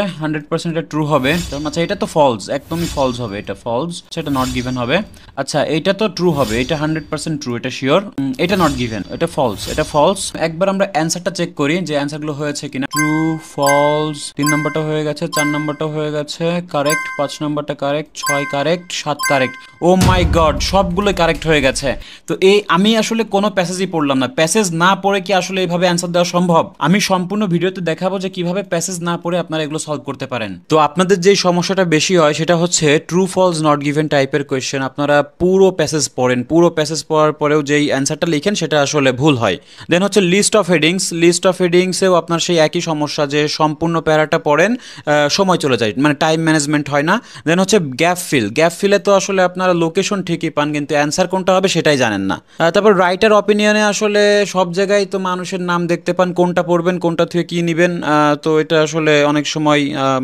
100% এটা ট্রু হবে। আচ্ছা এটা তো ফলস, একদমই ফলস হবে, এটা ফলস, সেটা নট গিভেন হবে। আচ্ছা এটা তো ট্রু হবে, এটা 100% ট্রু, এটা শিওর। এটা নট গিভেন, এটা ফলস, এটা ফলস। একবার আমরা অ্যান্সারটা চেক করি যে অ্যান্সারগুলো হয়েছে কিনা। ট্রু, ফলস, 3 নম্বরটা হয়ে গেছে, 4 নম্বরটা হয়ে গেছে কারেক্ট, 5 নম্বরটা কারেক্ট, 6 কারেক্ট, 7 কারেক্ট। ও মাই গড, সবগুলো কারেক্ট হয়ে গেছে। তো এই আমি আসলে কোনো প্যাসেজই পড়লাম না। প্যাসেজ না পড়ে কি আসলে এইভাবে অ্যান্সার দেওয়া সম্ভব? আমি সম্পূর্ণ ভিডিওতে দেখাবো যে কিভাবে প্যাসেজ না পড়ে আপনারা এগুলো সলভ করতে পারেন। তো আপনাদের যে সমস্যাটা বেশি হয় সেটা হচ্ছে ট্রু ফলস নট গিভেন টাইপের কোয়েশ্চেন। আপনারা পুরো প্যাসেজ পড়েন, পুরো প্যাসেজ পড়ার পরেও যেই অ্যান্সারটা লিখেন সেটা আসলে ভুল হয়। দেন হচ্ছে list of headings, list of হেডিংসেও আপনার সেই একই সমস্যা যে সম্পূর্ণ প্যারাটা পড়েন, সময় চলে যায়, মানে টাইম ম্যানেজমেন্ট হয় না। দেন হচ্ছে গ্যাপ ফিল, গ্যাপ ফিলে তো আসলে আপনারা লোকেশন ঠিকই পান কিন্তু অ্যান্সার কোনটা হবে সেটাই জানেন না। তারপর রাইটার অপিনিয়নে আসলে সব জায়গায় তো মানুষের নাম দেখতে পান, কোনটা পড়বেন কোনটা থেকে কী নেবেন। তো এটা আসলে অনেক সময়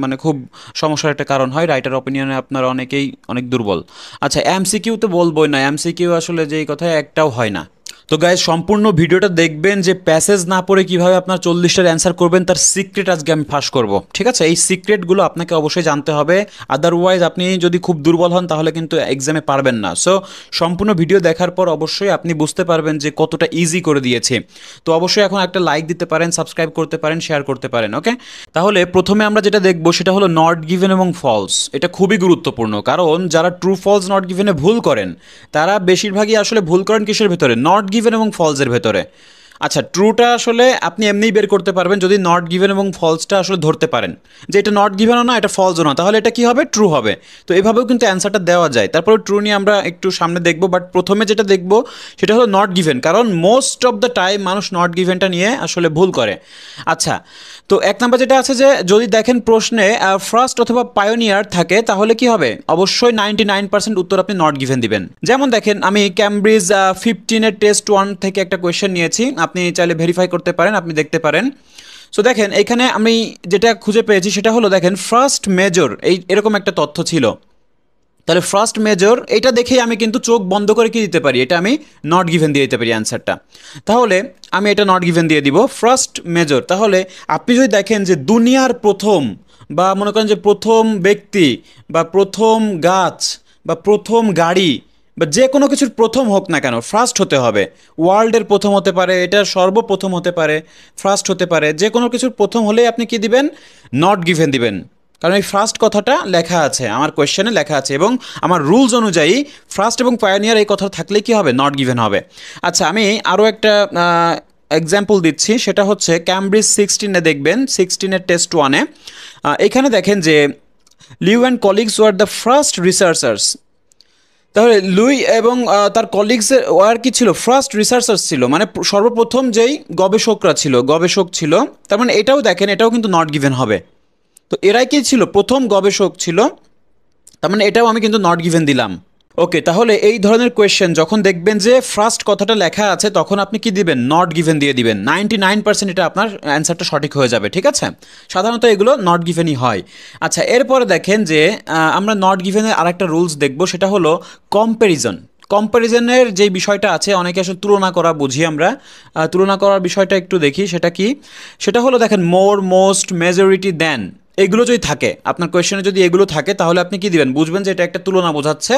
মানে খুব সমস্যার একটা কারণ হয়। রাইটার অপিনিয়নে আপনারা অনেকেই অনেক দুর্বল। আচ্ছা এমসিকিউ তো বলবোই না, এমসিকিউ আসলে যেই কথায় একটাও হয় না। তো গাইজ সম্পূর্ণ ভিডিওটা দেখবেন যে প্যাসেজ না পড়ে কিভাবে আপনার 40টার অ্যান্সার করবেন তার সিক্রেট আজকে আমি ফাঁস করব, ঠিক আছে? এই সিক্রেটগুলো আপনাকে অবশ্যই জানতে হবে, আদারওয়াইজ আপনি যদি খুব দুর্বল হন তাহলে কিন্তু এক্সামে পারবেন না। সো সম্পূর্ণ ভিডিও দেখার পর অবশ্যই আপনি বুঝতে পারবেন যে কতটা ইজি করে দিয়েছে। তো অবশ্যই এখন একটা লাইক দিতে পারেন, সাবস্ক্রাইব করতে পারেন, শেয়ার করতে পারেন, ওকে? তাহলে প্রথমে আমরা যেটা দেখব সেটা হলো নট গিভেন এবং ফলস। এটা খুবই গুরুত্বপূর্ণ, কারণ যারা ট্রু ফলস নট গিভেনে ভুল করেন তারা বেশিরভাগই আসলে ভুল করেন কিসের ভেতরে? নট গিভেন এবং ফলসের ভেতরে। আচ্ছা ট্রুটা আসলে আপনি এমনিই বের করতে পারবেন যদি নট গিভেন এবং ফলসটা আসলে ধরতে পারেন যে এটা নট গিভেনও না, এটা ফলসও না, তাহলে এটা কি হবে? ট্রু হবে। তো এভাবেও কিন্তু অ্যান্সারটা দেওয়া যায়। তারপরে ট্রু নিয়ে আমরা একটু সামনে দেখব, বাট প্রথমে যেটা দেখব সেটা হলো নট গিভেন, কারণ মোস্ট অফ দ্য টাইম মানুষ নট গিভেনটা নিয়ে আসলে ভুল করে। আচ্ছা তো এক নাম্বার যেটা আছে যে যদি দেখেন প্রশ্নে ফার্স্ট অথবা পায়োনিয়ার থাকে তাহলে কি হবে? অবশ্যই 99% উত্তর আপনি নট গিভেন দিবেন। যেমন দেখেন আমি ক্যামব্রিজ 15-এর টেস্ট 1 থেকে একটা কোয়েশ্চেন নিয়েছি, আপনি চাইলে ভেরিফাই করতে পারেন, আপনি দেখতে পারেন। সো দেখেন এখানে আমি যেটা খুঁজে পেয়েছি সেটা হলো দেখেন ফার্স্ট মেজর, এরকম একটা তথ্য ছিল। তাহলে ফার্স্ট মেজর এটা দেখেই আমি কিন্তু চোখ বন্ধ করে কি দিতে পারি? এটা আমি নট গিভেন দিয়ে দিতে পারি অ্যান্সারটা। তাহলে আমি এটা নট গিভেন দিয়ে দিব ফার্স্ট মেজর। তাহলে আপনি যদি দেখেন যে দুনিয়ার প্রথম, বা মনে করেন যে প্রথম ব্যক্তি, বা প্রথম গাছ, বা প্রথম গাড়ি, বা যে কোনো কিছুর প্রথম হোক না কেন ফার্স্ট হতে হবে। ওয়ার্ল্ডের প্রথম হতে পারে, এটা সর্বপ্রথম হতে পারে, ফার্স্ট হতে পারে, যে কোনো কিছুর প্রথম হলেই আপনি কি দিবেন? নট গিভেন দিবেন। কারণ এই ফার্স্ট কথাটা লেখা আছে, আমার কোয়েশ্চেনে লেখা আছে, এবং আমার রুলস অনুযায়ী ফার্স্ট এবং পায়োনিয়ার এই কথা থাকলেই কি হবে? নট গিভেন হবে। আচ্ছা আমি আরও একটা এক্সাম্পল দিচ্ছি, সেটা হচ্ছে ক্যামব্রিজ 16-এ দেখবেন, 16-এর টেস্ট 1-এ এখানে দেখেন যে Liu and colleagues were the first researchers. তাহলে লুই এবং তার কলিগসের ওয়ার কি ছিল? ফার্স্ট রিসার্চার্স ছিল, মানে সর্বপ্রথম যেই গবেষকরা ছিল, গবেষক ছিল। তার মানে এটাও দেখেন, এটাও কিন্তু নট গিভেন হবে। তো এরাই কি ছিল? প্রথম গবেষক ছিল। তার মানে এটাও আমি কিন্তু নট গিভেন দিলাম। ওকে, তাহলে এই ধরনের কোয়েশ্চেন যখন দেখবেন যে ফার্স্ট কথাটা লেখা আছে তখন আপনি কি দিবেন? নট গিভেন দিয়ে দিবেন। 99% এটা আপনার অ্যান্সারটা সঠিক হয়ে যাবে, ঠিক আছে? সাধারণত এগুলো নট গিভেনই হয়। আচ্ছা এরপরে দেখেন যে আমরা নট গিভেনের আরেকটা রুলস দেখব, সেটা হলো কম্প্যারিজন। কম্প্যারিজনের যে বিষয়টা আছে, অনেকে আসলে তুলনা করা বুঝি আমরা, তুলনা করার বিষয়টা একটু দেখি সেটা কি। সেটা হলো দেখেন মোর, মোস্ট, মেজরিটি, দেন, এগুলো যদি থাকে আপনার কোয়েশ্চেনে, যদি এগুলো থাকে তাহলে আপনি কি দিবেন? বুঝবেন যে এটা একটা তুলনা বোঝাচ্ছে।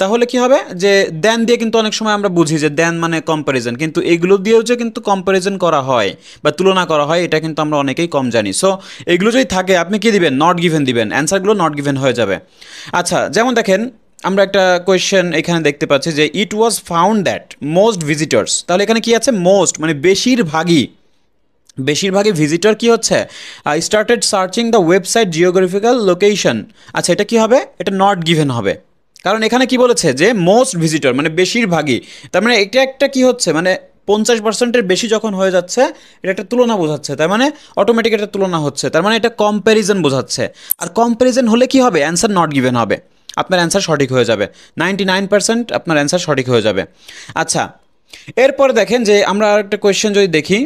তাহলে কি হবে? যে দেন দিয়ে কিন্তু অনেক সময় আমরা বুঝি যে দেন মানে কম্প্যারিজন, কিন্তু এগুলো দিয়েও যে কিন্তু কম্প্যারিজন করা হয় বা তুলনা করা হয় এটা কিন্তু আমরা অনেকেই কম জানি। সো এগুলো যদি থাকে আপনি কি দিবেন? নট গিভেন দিবেন, অ্যান্সারগুলো নট গিভেন হয়ে যাবে। আচ্ছা যেমন দেখেন আমরা একটা কোয়েশ্চেন এখানে দেখতে পাচ্ছি যে it was found that most visitors. তাহলে এখানে কি আছে? মোস্ট মানে বেশিরভাগই, বেশিরভাগই ভিজিটর কি হচ্ছে? Started searching the website geographical location. আচ্ছা এটা কি হবে? এটা নট গিভেন হবে, কারণ এখানে কি বলেছে যে মোস্ট ভিজিটর মানে বেশিরভাগই। তার মানে এটা একটা কি হচ্ছে? মানে 50%-এর বেশি যখন হয়ে যাচ্ছে এটা একটা তুলনা বোঝাচ্ছে, তার মানে অটোমেটিক একটা তুলনা হচ্ছে, তার মানে এটা কম্প্যারিজন বোঝাচ্ছে। আর কম্প্যারিজন হলে কি হবে? অ্যান্সার নট গিভেন হবে, আপনার অ্যান্সার সঠিক হয়ে যাবে। 99% আপনার অ্যান্সার সঠিক হয়ে যাবে। আচ্ছা এরপরে দেখেন যে আমরা আরেকটা কোয়েশ্চেন যদি দেখি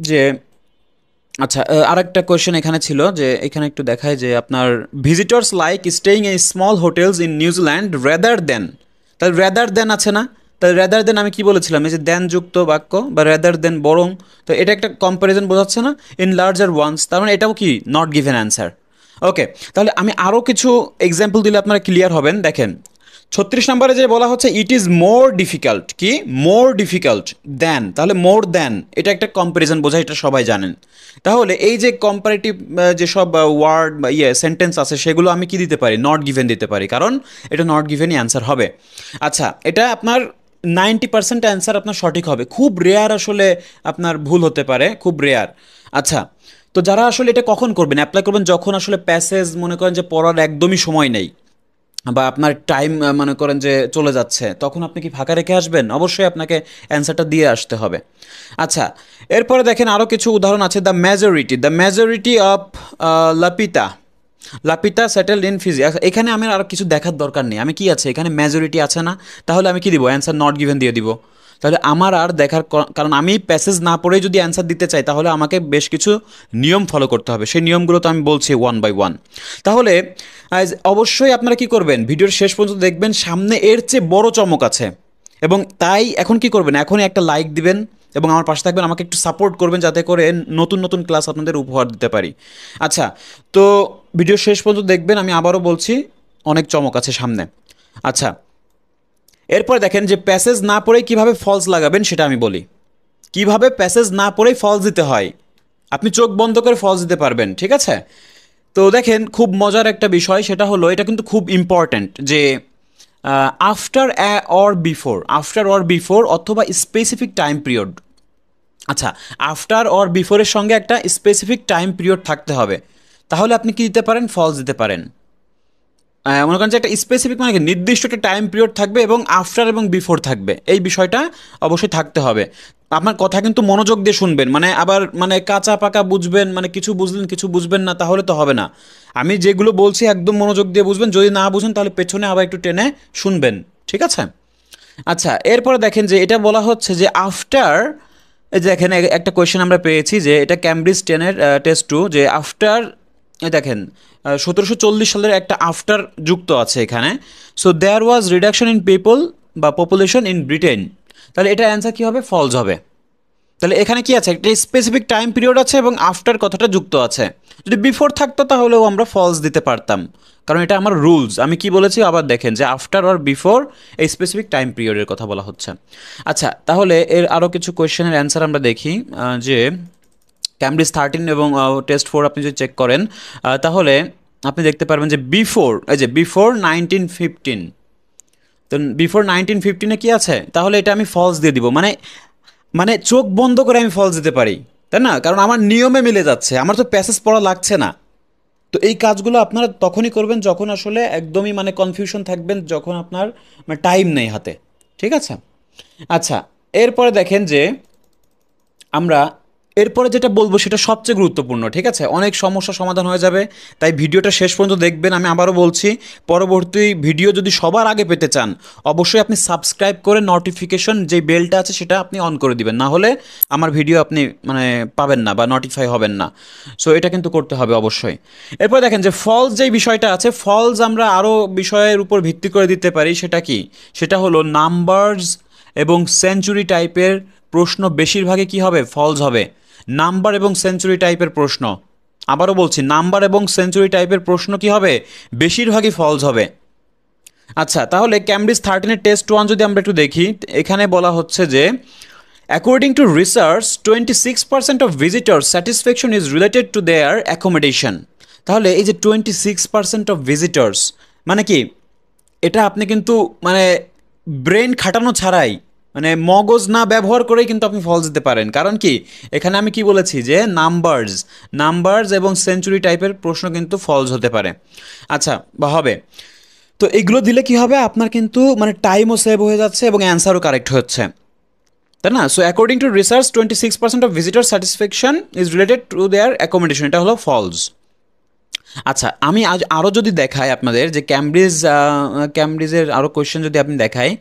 যে আচ্ছা আরেকটা কোয়েশ্চেন এখানে ছিল যে এখানে একটু দেখায় যে আপনার visitors like staying a small hotels in New Zealand rather than. তাহলে রেদার দেন আছে না? তাহলে রেদার দেন আমি কি বলেছিলাম? এই যে দেন যুক্ত বাক্য বা রেদার দেন বরং, তো এটা একটা কম্প্যারিজন বোঝাচ্ছে না? ইন লার্জার ওয়ান্স, তার মানে এটাও কি নট গিভেন অ্যান্সার। ওকে, তাহলে আমি আরও কিছু এক্সাম্পল দিলে আপনারা ক্লিয়ার হবেন। দেখেন 36 নম্বরে যে বলা হচ্ছে ইট ইজ মোর ডিফিকাল্ট, কি মোর ডিফিকাল্ট দেন, তাহলে মোর দেন এটা একটা কম্প্যারিজন বোঝায়, এটা সবাই জানেন। তাহলে এই যে কম্পারেটিভ যেসব ওয়ার্ড বা সেন্টেন্স আছে সেগুলো আমি কি দিতে পারি, নট গিভেন দিতে পারি, কারণ এটা নট গিভেনই অ্যান্সার হবে। আচ্ছা, এটা আপনার 90% অ্যান্সার আপনার সঠিক হবে, খুব রেয়ার আসলে আপনার ভুল হতে পারে, খুব রেয়ার। আচ্ছা, তো যারা আসলে এটা কখন করবেন, অ্যাপ্লাই করবেন যখন আসলে প্যাসেজ মনে করেন যে পড়ার একদমই সময় নেই, বা আপনার টাইম মনে করেন যে চলে যাচ্ছে, তখন আপনি কি ফাঁকা রেখে আসবেন? অবশ্যই আপনাকে অ্যান্সারটা দিয়ে আসতে হবে। আচ্ছা, এরপরে দেখেন আরও কিছু উদাহরণ আছে। The majority of Lapita Lapita settled in Fiji. এখানে আমার আর কিছু দেখার দরকার নেই, আমি কি আছে এখানে মেজরিটি আছে না, তাহলে আমি কি দিব, অ্যান্সার নট গিভেন দিয়ে দিব। তাহলে আমার আর দেখার কারণ আমি প্যাসেজ না পড়েই যদি অ্যান্সার দিতে চাই তাহলে আমাকে বেশ কিছু নিয়ম ফলো করতে হবে, সেই নিয়মগুলো তো আমি বলছি ওয়ান বাই ওয়ান। তাহলে অবশ্যই আপনারা কি করবেন, ভিডিওর শেষ পর্যন্ত দেখবেন, সামনে এর চেয়ে বড় চমক আছে। এবং তাই এখন কি করবেন, এখনই একটা লাইক দিবেন এবং আমার পাশে থাকবেন, আমাকে একটু সাপোর্ট করবেন যাতে করে নতুন নতুন ক্লাস আপনাদের উপহার দিতে পারি। আচ্ছা, তো ভিডিও শেষ পর্যন্ত দেখবেন, আমি আবারও বলছি অনেক চমক আছে সামনে। আচ্ছা, এরপরে দেখেন যে প্যাসেজ না পড়েই কীভাবে ফলস লাগাবেন সেটা আমি বলি। কিভাবে প্যাসেজ না পড়েই ফলস দিতে হয়, আপনি চোখ বন্ধ করে ফলস দিতে পারবেন, ঠিক আছে? তো দেখেন খুব মজার একটা বিষয়, সেটা হলো এটা কিন্তু খুব ইম্পর্ট্যান্ট যে আফটার অর বিফোর অথবা স্পেসিফিক টাইম পিরিয়ড। আচ্ছা, আফটার অর বিফোরের সঙ্গে একটা স্পেসিফিক টাইম পিরিয়ড থাকতে হবে, তাহলে আপনি কি দিতে পারেন, ফলস দিতে পারেন। মনে করেন যে একটা স্পেসিফিক মানে কি নির্দিষ্ট একটা টাইম পিরিয়ড থাকবে এবং আফটার এবং বিফোর থাকবে, এই বিষয়টা অবশ্যই থাকতে হবে। আপনার কথা কিন্তু মনোযোগ দিয়ে শুনবেন, মানে আবার মানে কাঁচা পাকা বুঝবেন, মানে কিছু বুঝলেন কিছু বুঝবেন না, তাহলে তো হবে না। আমি যেগুলো বলছি একদম মনোযোগ দিয়ে বুঝবেন, যদি না বুঝেন তাহলে পেছনে আবার একটু টেনে শুনবেন, ঠিক আছে? আচ্ছা, এরপরে দেখেন যে এটা বলা হচ্ছে যে আফটার, এই যে এখানে একটা কোয়েশ্চেন আমরা পেয়েছি যে এটা ক্যামব্রিজ 10-এর টেস্ট 2, যে আফটার, দেখেন 1740 সালের একটা আফটার যুক্ত আছে এখানে। So there was reduction in people বা পপুলেশন ইন ব্রিটেন, তাহলে এটা অ্যান্সার কী হবে, ফলস হবে। তাহলে এখানে কি আছে, একটা স্পেসিফিক টাইম পিরিয়ড আছে এবং আফটার কথাটা যুক্ত আছে। যদি বিফোর থাকতো তাহলেও আমরা ফলস দিতে পারতাম, কারণ এটা আমার রুলস। আমি কি বলেছি আবার দেখেন যে আফটার আর বিফোর এই স্পেসিফিক টাইম পিরিয়ডের কথা বলা হচ্ছে। আচ্ছা, তাহলে এর আরও কিছু কোয়েশ্চেনের অ্যান্সার আমরা দেখি। যে ক্যামব্রিজ 13 এবং টেস্ট 4 আপনি যদি চেক করেন তাহলে আপনি দেখতে পারবেন যে বিফোর, এই যে বিফোর 1915, তো বিফোর 1915-এ কী আছে, তাহলে এটা আমি ফলস দিয়ে দিব, মানে মানে চোখ বন্ধ করে আমি ফলস দিতে পারি, তাই না? কারণ আমার নিয়মে মিলে যাচ্ছে, আমার তো প্যাসেজ পড়া লাগছে না। তো এই কাজগুলো আপনারা তখনই করবেন যখন আসলে একদমই মানে কনফিউশন থাকবেন, যখন আপনার মানে টাইম নেই হাতে, ঠিক আছে? আচ্ছা, এরপরে দেখেন যে আমরা এরপরে যেটা বলবো সেটা সবচেয়ে গুরুত্বপূর্ণ, ঠিক আছে? অনেক সমস্যা সমাধান হয়ে যাবে, তাই ভিডিওটা শেষ পর্যন্ত দেখবেন। আমি আবারও বলছি, পরবর্তী ভিডিও যদি সবার আগে পেতে চান অবশ্যই আপনি সাবস্ক্রাইব করে নোটিফিকেশন যে বেলটা আছে সেটা আপনি অন করে দিবেন, না হলে আমার ভিডিও আপনি মানে পাবেন না বা নোটিফাই হবেন না। সো এটা কিন্তু করতে হবে অবশ্যই। এরপর দেখেন যে ফলস যেই বিষয়টা আছে, ফলস আমরা আরও বিষয়ের উপর ভিত্তি করে দিতে পারি, সেটা কি, সেটা হলো নাম্বারস এবং সেঞ্চুরি টাইপের প্রশ্ন বেশিরভাগই কি হবে, ফলস হবে। নাম্বার এবং সেঞ্চুরি টাইপের প্রশ্ন, আবারও বলছি, নাম্বার এবং সেঞ্চুরি টাইপের প্রশ্ন কি হবে, বেশিরভাগই ফলস হবে। আচ্ছা, তাহলে ক্যামব্রিজ 13-এর টেস্ট 1 যদি আমরা একটু দেখি, এখানে বলা হচ্ছে যে according to research 26% of visitors satisfaction is related to their accommodation. তাহলে এই যে 26% অফ ভিজিটর্স মানে কি, এটা আপনি কিন্তু মানে ব্রেন খাটানো ছাড়াই, মানে মগজ না ব্যবহার করেই কিন্তু আপনি ফলস দিতে পারেন। কারণ কি, এখানে আমি কি বলেছি যে নাম্বারস এবং সেঞ্চুরি টাইপের প্রশ্ন কিন্তু ফলস হতে পারে, আচ্ছা বা হবে। তো এগুলো দিলে কি হবে, আপনার কিন্তু মানে টাইমও সেভ হয়ে যাচ্ছে এবং অ্যান্সারও কারেক্ট হচ্ছে, তাই না? So according to research 26% of visitor satisfaction is related to their accommodation, এটা হলো ফলস। আচ্ছা, আমি আজ আরও যদি দেখাই আপনাদের যে ক্যামব্রিজের আরও কোয়েশ্চেন যদি আপনি দেখাই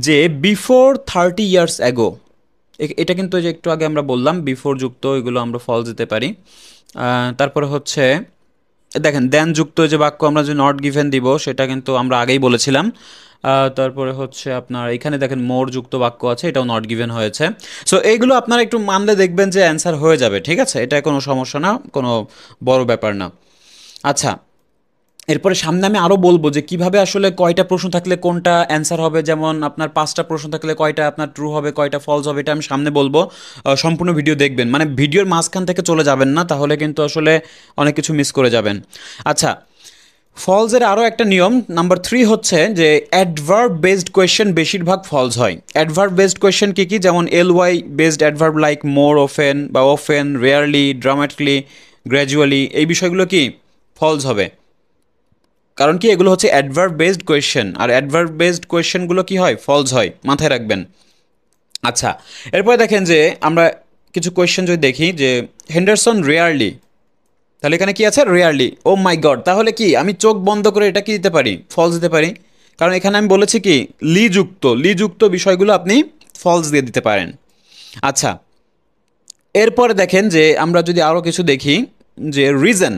যে বিফোর 30 ইয়ার্স অ্যাগো, এটা কিন্তু যে একটু আগে আমরা বললাম বিফোর যুক্ত, এগুলো আমরা ফলস দিতে পারি। তারপরে হচ্ছে দেখেন দেন যুক্ত যে বাক্য আমরা যে নট গিভেন দিব সেটা কিন্তু আমরা আগেই বলেছিলাম। তারপরে হচ্ছে আপনার এখানে দেখেন মোর যুক্ত বাক্য আছে, এটাও নট গিভেন হয়েছে। সো এইগুলো আপনারা একটু মানলে দেখবেন যে অ্যান্সার হয়ে যাবে, ঠিক আছে? এটা কোনো সমস্যা না, কোনো বড় ব্যাপার না। আচ্ছা, এরপরে সামনে আমি আরও বলবো যে কিভাবে আসলে কয়টা প্রশ্ন থাকলে কোনটা অ্যান্সার হবে, যেমন আপনার 5টা প্রশ্ন থাকলে কয়টা আপনার ট্রু হবে, কয়টা ফলস হবে, এটা আমি সামনে বলবো। সম্পূর্ণ ভিডিও দেখবেন, মানে ভিডিওর মাঝখান থেকে চলে যাবেন না, তাহলে কিন্তু আসলে অনেক কিছু মিস করে যাবেন। আচ্ছা, ফলসের আরও একটা নিয়ম নাম্বার 3 হচ্ছে যে অ্যাডভার্ব বেসড কোয়েশ্চেন বেশিরভাগ ফলস হয়। অ্যাডভার্ব বেসড কোয়েশ্চেন কী কী, যেমন LY based adverb like more often বা ওফেন, রেয়ারলি, ড্রামাটিকলি, গ্র্যাজুয়ালি, এই বিষয়গুলো কি ফলস হবে। কারণ কি, এগুলো হচ্ছে অ্যাডভার্ব বেসড কোয়েশ্চেন, আর অ্যাডভার্ব বেসড কোয়েশ্চেনগুলো কি হয়, ফলস হয়, মাথায় রাখবেন। আচ্ছা, এরপরে দেখেন যে আমরা কিছু কোয়েশ্চেন যদি দেখি যে হেন্ডারসন রেয়ারলি, তাহলে এখানে কি আছে, রেয়ারলি। ও মাই গড, তাহলে কি আমি চোখ বন্ধ করে এটা কি দিতে পারি, ফলস দিতে পারি। কারণ এখানে আমি বলেছি কি লি যুক্ত বিষয়গুলো আপনি ফলস দিয়ে দিতে পারেন। আচ্ছা, এরপরে দেখেন যে আমরা যদি আরও কিছু দেখি যে রিজন,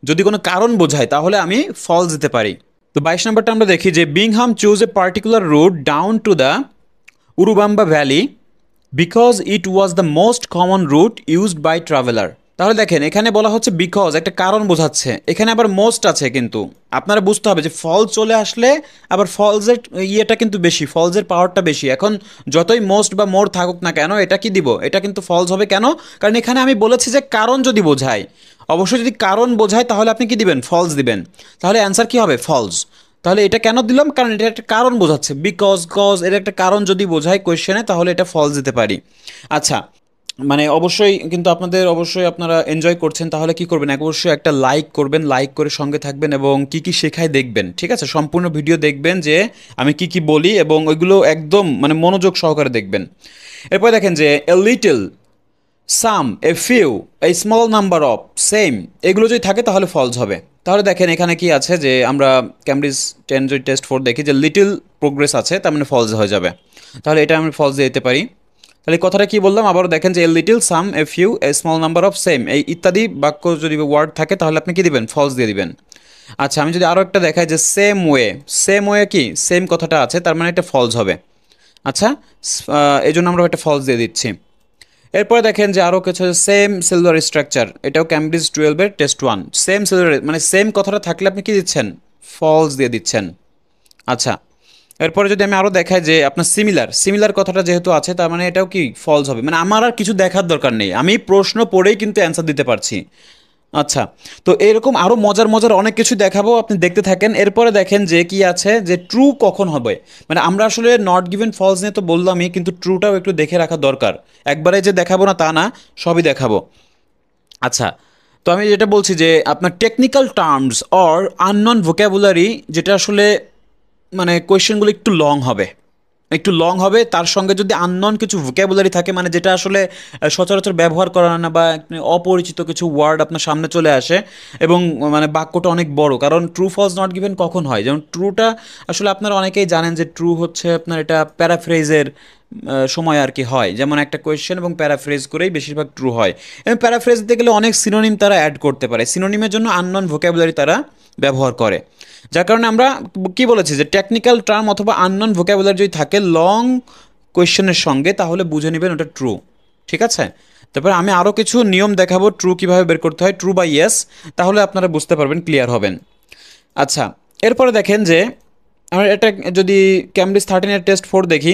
যদি কোনো কারণ বোঝায় তাহলে আমি ফলস দিতে পারি। তো 22 নম্বরটা আমরা দেখি যে Bingham choose a particular route down to the Urubamba valley because it was the most common route used by traveller. তাহলে দেখেন এখানে বলা হচ্ছে বিকজ, একটা কারণ বোঝাচ্ছে, এখানে আবার মোস্ট আছে, কিন্তু আপনারা বুঝতে হবে যে ফলস চলে আসলে আবার ফলসের ইয়েটা কিন্তু বেশি, ফলসের পাওয়ারটা বেশি। এখন যতই মোস্ট বা মোর থাকুক না কেন, এটা কি দিব, এটা কিন্তু ফলস হবে। কেন? কারণ এখানে আমি বলেছি যে কারণ যদি বোঝায়, অবশ্যই যদি কারণ বোঝায় তাহলে আপনি কি দিবেন, ফলস দিবেন। তাহলে অ্যান্সার কি হবে, ফলস। তাহলে এটা কেন দিলাম, কারণ এটা একটা কারণ বোঝাচ্ছে, বিকজ কজ, এর একটা কারণ যদি বোঝায় কোয়েশ্চেনে, তাহলে এটা ফলস দিতে পারি। আচ্ছা, মানে অবশ্যই কিন্তু আপনাদের, অবশ্যই আপনারা এনজয় করছেন, তাহলে কি করবেন, অবশ্যই একটা লাইক করবেন, লাইক করে সঙ্গে থাকবেন এবং কি কি শেখায় দেখবেন, ঠিক আছে, সম্পূর্ণ ভিডিও দেখবেন যে আমি কি কি বলি, এবং ওইগুলো একদম মানে মনোযোগ সহকারে দেখবেন। এরপর দেখেন যে a little, some, a few, a small number of, same, এগুলো যদি থাকে তাহলে ফলস হবে। তাহলে দেখেন এখানে কি আছে যে আমরা ক্যামব্রিজ 10 যদি টেস্ট 4 দেখি যে লিটল প্রোগ্রেস আছে, তার মানে ফলস হয়ে যাবে। তাহলে এটা আমি ফলস দিয়ে দিতে পারি। তাহলে এই কথাটা কি বললাম, আবারও দেখেন যে a little, some, a few, a small number of, same, এই ইত্যাদি বাক্য যদি ওয়ার্ড থাকে তাহলে আপনি কি দিবেন, ফলস দিয়ে দিবেন। আচ্ছা, আমি যদি আরও একটা দেখাই যে সেম ওয়ে, সেম ওয়ে কি, সেম কথাটা আছে, তার মানে এটা ফলস হবে। আচ্ছা, এই জন্য আমরা একটা ফলস দিয়ে দিচ্ছি। এরপরে দেখেন যে আরও কিছু, সেম সিলভার স্ট্রাকচার, এটাও ক্যামব্রিজ 12-এর টেস্ট 1, সেম সিলভার, মানে সেম কথাটা থাকলে আপনি কি দিচ্ছেন, ফলস দিয়ে দিচ্ছেন। আচ্ছা, এরপরে যদি আমি আরও দেখাই যে আপনার সিমিলার, সিমিলার কথাটা যেহেতু আছে তার মানে এটাও কি ফলস হবে, মানে আমার আর কিছু দেখার দরকার নেই, আমি প্রশ্ন পড়েই কিন্তু অ্যান্সার দিতে পারছি। আচ্ছা, তো এরকম আরও মজার মজার অনেক কিছু দেখাবো, আপনি দেখতে থাকেন। এরপরে দেখেন যে কি আছে যে ট্রু কখন হবে, মানে আমরা আসলে নট গিভেন ফলস নিয়ে তো বললামই, কিন্তু ট্রুটাও একটু দেখে রাখা দরকার। একবারে যে দেখাবো না তা না, সবই দেখাবো। আচ্ছা, তো আমি যেটা বলছি যে আপনার technical terms or unknown vocabulary, যেটা আসলে মানে কোয়েশ্চেনগুলো একটু লং হবে, একটু লং হবে, তার সঙ্গে যদি আননন কিছু ভোক্যাবুলারি থাকে, মানে যেটা আসলে সচরাচর ব্যবহার করা হয় না, বা অপরিচিত কিছু ওয়ার্ড আপনার সামনে চলে আসে, এবং মানে বাক্যটা অনেক বড়। কারণ ট্রু ফলস নট গিভেন কখন হয়, যেমন ট্রুটা আসলে আপনারা অনেকেই জানেন যে ট্রু হচ্ছে আপনার এটা প্যারাফ্রেজের সময় আর কি হয়, যেমন একটা কোয়েশ্চেন এবং প্যারাফ্রেজ করেই বেশিরভাগ ট্রু হয়। এবং প্যারাফ্রেজ দিতে গেলে অনেক সিনোনিম তারা অ্যাড করতে পারে, সিনোনিমের জন্য আননন ভোক্যাবুলারি তারা ব্যবহার করে। যার কারণে আমরা কি বলেছি যে টেকনিক্যাল টার্ম অথবা আননন ভোক্যাবুলারি যদি থাকে লং কোয়েশ্চেনের সঙ্গে, তাহলে বুঝে নেবেন ওটা ট্রু, ঠিক আছে। তারপরে আমি আরও কিছু নিয়ম দেখাবো ট্রু কীভাবে বের করতে হয়, ট্রু বা ইয়েস, তাহলে আপনারা বুঝতে পারবেন, ক্লিয়ার হবেন। আচ্ছা, এরপরে দেখেন যে আমরা এটা যদি ক্যামব্রিজ 13-এর টেস্ট 4 দেখি,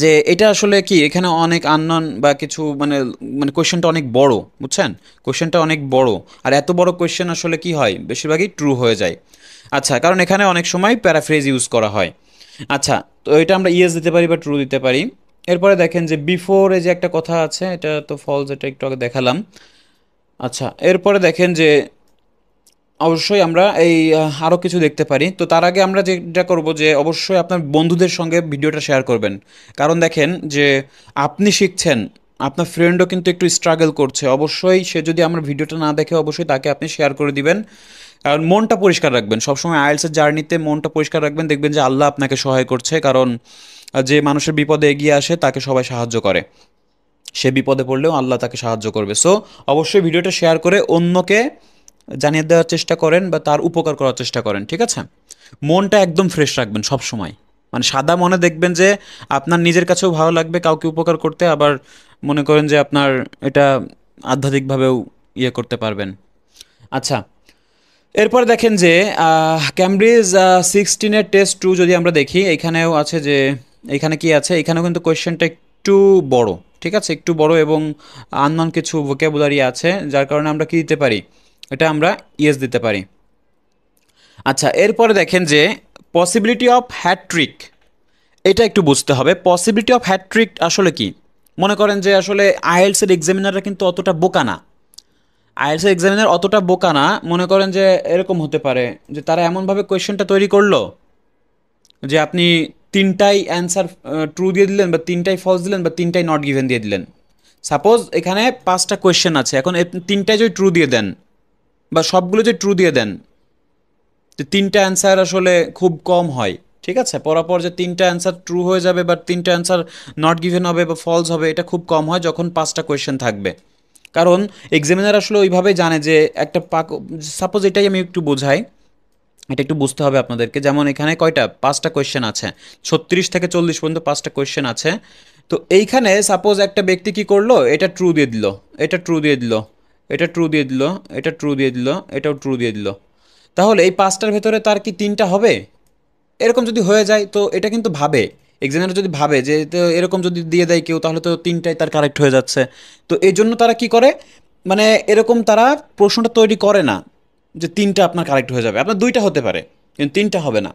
যে এটা আসলে কি, এখানে অনেক আননন বা কিছু মানে মানে কোয়েশ্চেনটা অনেক বড়, বুঝছেন, কোয়েশ্চেনটা অনেক বড়, আর এত বড় কোয়েশ্চেন আসলে কি হয়, বেশিরভাগই ট্রু হয়ে যায়। আচ্ছা, কারণ এখানে অনেক সময় প্যারাফ্রেজ ইউজ করা হয়। আচ্ছা, তো এটা আমরা ইয়েস দিতে পারি বা ট্রু দিতে পারি। এরপরে দেখেন যে বিফোর, এই যে একটা কথা আছে, এটা তো ফলস, এটা একটু আগে দেখালাম। আচ্ছা, এরপরে দেখেন যে অবশ্যই আমরা এই আরও কিছু দেখতে পারি। তো তার আগে আমরা যেটা করব যে অবশ্যই আপনার বন্ধুদের সঙ্গে ভিডিওটা শেয়ার করবেন। কারণ দেখেন যে আপনি শিখছেন, আপনার ফ্রেন্ডও কিন্তু একটু স্ট্রাগল করছে, অবশ্যই সে যদি আমার ভিডিওটা না দেখে অবশ্যই তাকে আপনি শেয়ার করে দিবেন। কারণ মনটা পরিষ্কার রাখবেন, সবসময় আইএলসের জার্নিতে মনটা পরিষ্কার রাখবেন, দেখবেন যে আল্লাহ আপনাকে সহায় করছে। কারণ যে মানুষের বিপদে এগিয়ে আসে তাকে সবাই সাহায্য করে, সে বিপদে পড়লেও আল্লাহ তাকে সাহায্য করবে। সো অবশ্যই ভিডিওটা শেয়ার করে অন্যকে জানিয়ে দেওয়ার চেষ্টা করেন বা তার উপকার করার চেষ্টা করেন, ঠিক আছে। মনটা একদম ফ্রেশ রাখবেন সব সময়, মানে সাদা মনে, দেখবেন যে আপনার নিজের কাছেও ভালো লাগবে কাউকে উপকার করতে, আবার মনে করেন যে আপনার এটা আধ্যাত্মিকভাবেও ইয়ে করতে পারবেন। আচ্ছা, এরপর দেখেন যে ক্যামব্রিজ 16-এর টেস্ট 2 যদি আমরা দেখি, এখানেও আছে যে এখানে কি আছে, এখানেও কিন্তু কোয়েশ্চেনটা একটু বড়, ঠিক আছে, একটু বড় এবং আননোন কিছু ভোকাবুলারি আছে, যার কারণে আমরা কি দিতে পারি, এটা আমরা ইয়েস দিতে পারি। আচ্ছা, এরপরে দেখেন যে পসিবিলিটি অফ হ্যাট্রিক, এটা একটু বুঝতে হবে। পসিবিলিটি অফ হ্যাট্রিক আসলে কি? মনে করেন যে আসলে আইএলসের এক্সামিনাররা কিন্তু অতটা বোকা না, আইএলটিএস এক্সামিনার অতটা বোকা না। মনে করেন যে এরকম হতে পারে যে তারা এমনভাবে কোয়েশ্চেনটা তৈরি করলো যে আপনি তিনটাই অ্যান্সার ট্রু দিয়ে দিলেন, বা তিনটাই ফলস দিলেন, বা তিনটাই নট গিভেন দিয়ে দিলেন। সাপোজ এখানে 5টা কোয়েশ্চেন আছে, এখন তিনটায় যদি ট্রু দিয়ে দেন বা সবগুলো যদি ট্রু দিয়ে দেন, তো তিনটা অ্যান্সার আসলে খুব কম হয়, ঠিক আছে, পরাপর যে তিনটা অ্যান্সার ট্রু হয়ে যাবে বা তিনটা অ্যান্সার নট গিভেন হবে বা ফলস হবে, এটা খুব কম হয় যখন 5টা কোয়েশ্চেন থাকবে। কারণ এক্সামিনার আসলে ওইভাবেই জানে যে একটা সাপোজ এটাই আমি একটু বোঝাই, এটা একটু বুঝতে হবে আপনাদেরকে। যেমন এখানে কয়টা, 5টা কোয়েশ্চেন আছে, 36 থেকে 40 পর্যন্ত 5টা কোয়েশ্চেন আছে। তো এইখানে সাপোজ একটা ব্যক্তি কি করলো, এটা ট্রু দিয়ে দিল, এটা ট্রু দিয়ে দিল, এটা ট্রু দিয়ে দিল, এটা ট্রু দিয়ে দিল, এটাও ট্রু দিয়ে দিল। তাহলে এই 5টার ভেতরে তার কি 3টা হবে? এরকম যদি হয়ে যায় তো এটা কিন্তু ভাবে, এক্সামিনার যদি ভাবে যে তো এরকম যদি দিয়ে দেয় কেউ, তাহলে তো 3টাই তার কারেক্ট হয়ে যাচ্ছে। তো এই জন্য তারা কি করে, মানে এরকম তারা প্রশ্নটা তৈরি করে না যে 3টা আপনার কারেক্ট হয়ে যাবে, আপনার 2টা হতে পারে কিন্তু 3টা হবে না।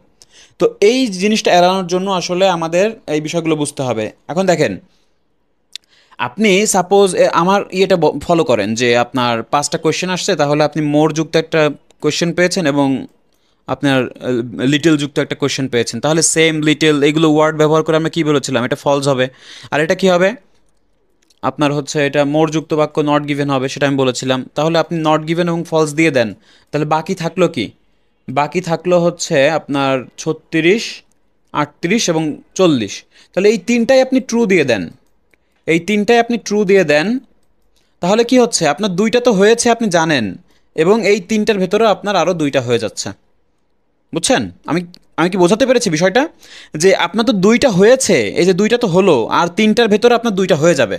তো এই জিনিসটা এড়ানোর জন্য আসলে আমাদের এই বিষয়গুলো বুঝতে হবে। এখন দেখেন, আপনি সাপোজ আমার ইয়েটা ফলো করেন যে আপনার 5টা কোয়েশ্চেন আসছে, তাহলে আপনি মোর যুক্ত একটা কোয়েশ্চেন পেয়েছেন এবং আপনার লিটল যুক্ত একটা কোয়েশ্চেন পেয়েছেন, তাহলে সেম লিটল এগুলো ওয়ার্ড ব্যবহার করে আমরা কী বলেছিলাম, এটা ফলস হবে। আর এটা কি হবে, আপনার হচ্ছে এটা মোর যুক্ত বাক্য নট গিভেন হবে, সেটা আমি বলেছিলাম। তাহলে আপনি নট গিভেন এবং ফলস দিয়ে দেন, তাহলে বাকি থাকলো কি, বাকি থাকলো হচ্ছে আপনার 36, 38 এবং 40। তাহলে এই তিনটাই আপনি ট্রু দিয়ে দেন, এই তিনটাই আপনি ট্রু দিয়ে দেন, তাহলে কি হচ্ছে, আপনার 2টা তো হয়েছে আপনি জানেন, এবং এই তিনটার ভেতরেও আপনার আরও 2টা হয়ে যাচ্ছে। বুঝছেন? আমি আমি কি বোঝাতে পেরেছি বিষয়টা? যে আপনার তো 2টা হয়েছে, এই যে 2টা তো হলো, আর 3টার ভেতরে আপনার 2টা হয়ে যাবে।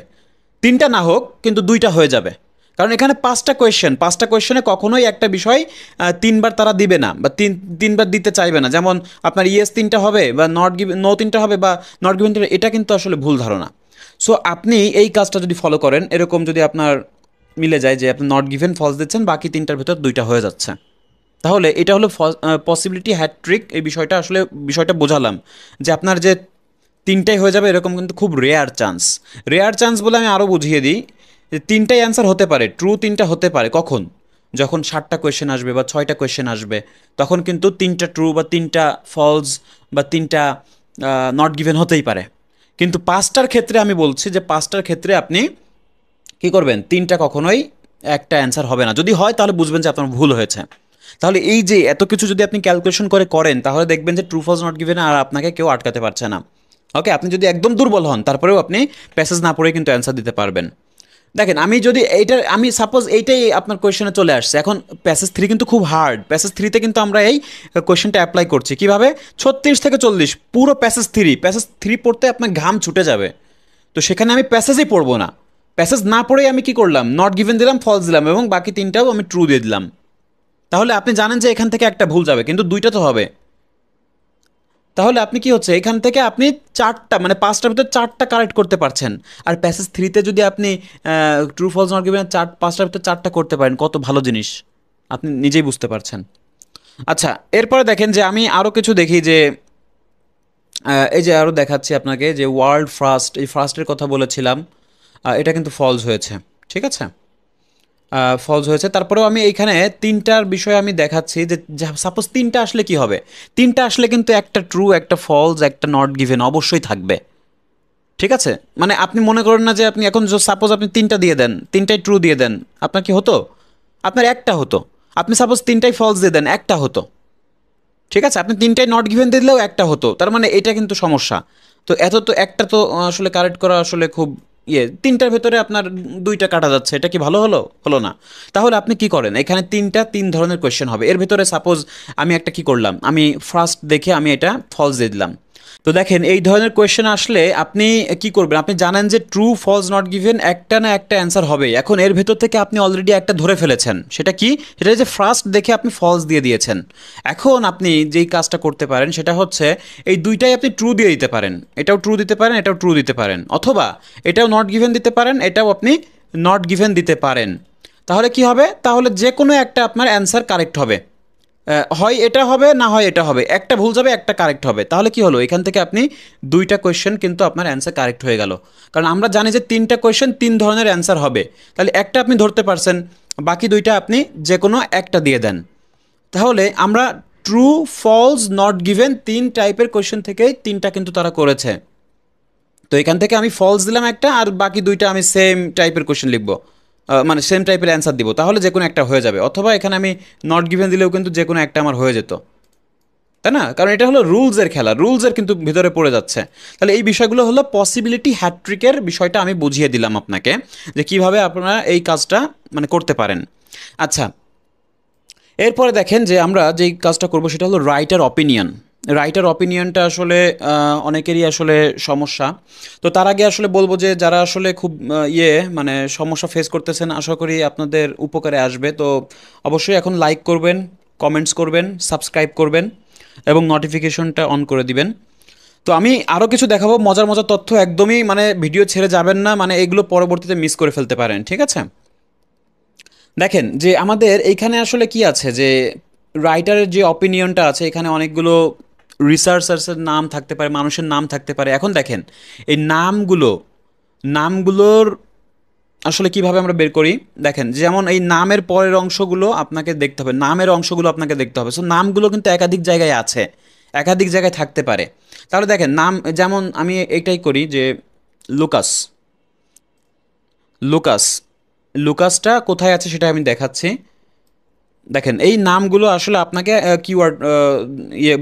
3টা না হোক কিন্তু 2টা হয়ে যাবে। কারণ এখানে 5টা কোয়েশ্চেন, 5টা কোয়েশ্চেনে কখনোই একটা বিষয় 3বার তারা দিবে না, বা তিনবার দিতে চাইবে না। যেমন আপনার ইয়েস 3টা হবে, বা নট গিভ নো 3টা হবে, বা নট গিভেন 3টা, এটা কিন্তু আসলে ভুল ধারণা। সো আপনি এই কাজটা যদি ফলো করেন, এরকম যদি আপনার মিলে যায় যে আপনি নট গিভেন ফলস দিচ্ছেন, বাকি 3টার ভেতর 2টা হয়ে যাচ্ছে, তাহলে এটা হলো পসিবিলিটি হ্যাট্রিক। এই বিষয়টা আসলে বিষয়টা বোঝালাম যে আপনার যে 3টাই হয়ে যাবে এরকম কিন্তু খুব রেয়ার চান্স। রেয়ার চান্স বলে আমি আরও বুঝিয়ে দিই যে 3টাই অ্যান্সার হতে পারে, ট্রু 3টা হতে পারে কখন, যখন 7টা কোয়েশ্চেন আসবে বা 6টা কোয়েশ্চেন আসবে, তখন কিন্তু 3টা ট্রু বা 3টা ফলস বা 3টা নট গিভেন হতেই পারে। কিন্তু 5টার ক্ষেত্রে আমি বলছি যে 5টার ক্ষেত্রে আপনি কী করবেন, 3টা কখনোই একটা অ্যান্সার হবে না, যদি হয় তাহলে বুঝবেন যে আপনার ভুল হয়েছে। তাহলে এই যে এত কিছু যদি আপনি ক্যালকুলেশন করে করেন, তাহলে দেখবেন যে ট্রু ফলস নট গিভেন আর আপনাকে কেউ আটকাতে পারছে না। ওকে, আপনি যদি একদম দুর্বল হন, তারপরেও আপনি প্যাসেজ না পড়ে কিন্তু অ্যান্সার দিতে পারবেন। দেখেন, আমি যদি এইটার আমি সাপোজ এইটাই আপনার কোয়েশ্চেনে চলে আসছে, এখন প্যাসেজ 3 কিন্তু খুব হার্ড, প্যাসেজ 3তে কিন্তু আমরা এই কোয়েশ্চেনটা অ্যাপ্লাই করছি কীভাবে, 36 থেকে 40 পুরো প্যাসেজ 3 পড়তে আপনার ঘাম ছুটে যাবে। তো সেখানে আমি প্যাসেজই পড়বো না, প্যাসেজ না পড়েই আমি কি করলাম, নট গিভেন দিলাম, ফলস দিলাম, এবং বাকি 3টাও আমি ট্রু দিয়ে দিলাম। তাহলে আপনি জানেন যে এখান থেকে একটা ভুল যাবে, কিন্তু 2টা তো হবে। তাহলে আপনি কি হচ্ছে, এখান থেকে আপনি 4টা মানে 5টার ভিতরে 4টা কারেক্ট করতে পারছেন। আর প্যাসেজ 3তে যদি আপনি ট্রু ফলস নট গিভেন 5টার ভিতরে 4টা করতে পারেন, কত ভালো জিনিস আপনি নিজেই বুঝতে পারছেন। আচ্ছা, এরপরে দেখেন যে আমি আরও কিছু দেখি যে এই যে আরও দেখাচ্ছি আপনাকে যে ওয়ার্ল্ড ফার্স্ট, এই ফার্স্টের কথা বলেছিলাম, এটা কিন্তু ফলস হয়েছে, ঠিক আছে, ফলস হয়েছে। তারপরেও আমি এইখানে 3টার বিষয়ে আমি দেখাচ্ছি যে সাপোজ 3টা আসলে কি হবে, 3টা আসলে কিন্তু একটা ট্রু, একটা ফলস, একটা নট গিভেন অবশ্যই থাকবে, ঠিক আছে। মানে আপনি মনে করেন না যে আপনি এখন সাপোজ আপনি 3টা দিয়ে দেন, 3টাই ট্রু দিয়ে দেন, আপনার কি হতো, আপনার একটা হতো। আপনি সাপোজ 3টাই ফলস দিয়ে দেন, একটা হতো, ঠিক আছে। আপনি 3টাই নট গিভেন দিলেও একটা হতো, তার মানে এটা কিন্তু সমস্যা। তো এত তো একটা তো আসলে কারেক্ট করা আসলে খুব ইয়ে, 3টার ভেতরে আপনার 2টা কাটা যাচ্ছে, এটা কি ভালো হলো, হলো না। তাহলে আপনি কি করেন, এখানে 3 ধরনের কোয়েশ্চেন হবে, এর ভেতরে সাপোজ আমি একটা কি করলাম, আমি ফার্স্ট দেখে আমি এটা ফলস দিয়ে দিলাম। তো দেখেন এই ধরনের কোয়েশ্চেন আসলে আপনি কি করবেন, আপনি জানেন যে ট্রু ফলস নট গিভেন একটা না একটা অ্যান্সার হবে। এখন এর ভেতর থেকে আপনি অলরেডি একটা ধরে ফেলেছেন, সেটা কি, সেটা যে ফার্স্ট দেখে আপনি ফলস দিয়ে দিয়েছেন। এখন আপনি যেই কাজটা করতে পারেন সেটা হচ্ছে এই দুইটাই আপনি ট্রু দিয়ে দিতে পারেন, এটাও ট্রু দিতে পারেন, এটাও ট্রু দিতে পারেন, অথবা এটাও নট গিভেন দিতে পারেন, এটাও আপনি নট গিভেন দিতে পারেন। তাহলে কি হবে, তাহলে যে কোনো একটা আপনার অ্যান্সার কারেক্ট হবে। হয় এটা হবে, না হয় এটা হবে, একটা ভুল যাবে, একটা কারেক্ট হবে। তাহলে কি হলো, এখান থেকে আপনি দুইটা কোয়েশ্চেন কিন্তু আপনার অ্যান্সার কারেক্ট হয়ে গেল। কারণ আমরা জানি যে তিনটা কোয়েশ্চেন তিন ধরনের অ্যান্সার হবে, তাহলে একটা আপনি ধরতে পারছেন, বাকি দুইটা আপনি যে কোনো একটা দিয়ে দেন। তাহলে আমরা ট্রু ফলস নট গিভেন তিন টাইপের কোয়েশ্চেন থেকেই তিনটা কিন্তু তারা করেছে। তো এখান থেকে আমি ফলস দিলাম একটা, আর বাকি দুইটা আমি সেম টাইপের কোয়েশ্চেন লিখবো, মানে সেম টাইপের অ্যান্সার দিব, তাহলে যে কোনো একটা হয়ে যাবে। অথবা এখানে আমি নট গিভেন দিলেও কিন্তু যে কোনো একটা আমার হয়ে যেত, তাই না? কারণ এটা হলো রুলসের খেলা, রুলসের কিন্তু ভিতরে পড়ে যাচ্ছে। তাহলে এই বিষয়গুলো হলো পসিবিলিটি হ্যাট্রিকের বিষয়টা আমি বুঝিয়ে দিলাম আপনাকে, যে কিভাবে আপনারা এই কাজটা মানে করতে পারেন। আচ্ছা, এরপরে দেখেন যে আমরা যেই কাজটা করব সেটা হলো রাইটার অপিনিয়ন। রাইটার অপিনিয়নটা আসলে অনেকেরই আসলে সমস্যা। তো তার আগে আসলে বলবো যে যারা আসলে খুব মানে সমস্যা ফেস করতেছেন, আশা করি আপনাদের উপকারে আসবে। তো অবশ্যই এখন লাইক করবেন, কমেন্টস করবেন, সাবস্ক্রাইব করবেন এবং নোটিফিকেশনটা অন করে দিবেন। তো আমি আরও কিছু দেখাবো মজার মজার তথ্য, একদমই মানে ভিডিও ছেড়ে যাবেন না, মানে এগুলো পরবর্তীতে মিস করে ফেলতে পারেন, ঠিক আছে? দেখেন যে আমাদের এইখানে আসলে কি আছে, যে রাইটারের যে অপিনিয়নটা আছে এখানে অনেকগুলো রিসার্চার্সের নাম থাকতে পারে, মানুষের নাম থাকতে পারে। এখন দেখেন এই নামগুলোর আসলে কিভাবে আমরা বের করি, দেখেন যেমন এই নামের পরের অংশগুলো আপনাকে দেখতে হবে, নামের অংশগুলো আপনাকে দেখতে হবে। সো নামগুলো কিন্তু একাধিক জায়গায় আছে, একাধিক জায়গায় থাকতে পারে। তাহলে দেখেন নাম, যেমন আমি এটাই করি যে লুকাস, লুকাস, লুকাসটা কোথায় আছে সেটা আমি দেখাচ্ছি। দেখেন এই নামগুলো আসলে আপনাকে কিওয়ার্ড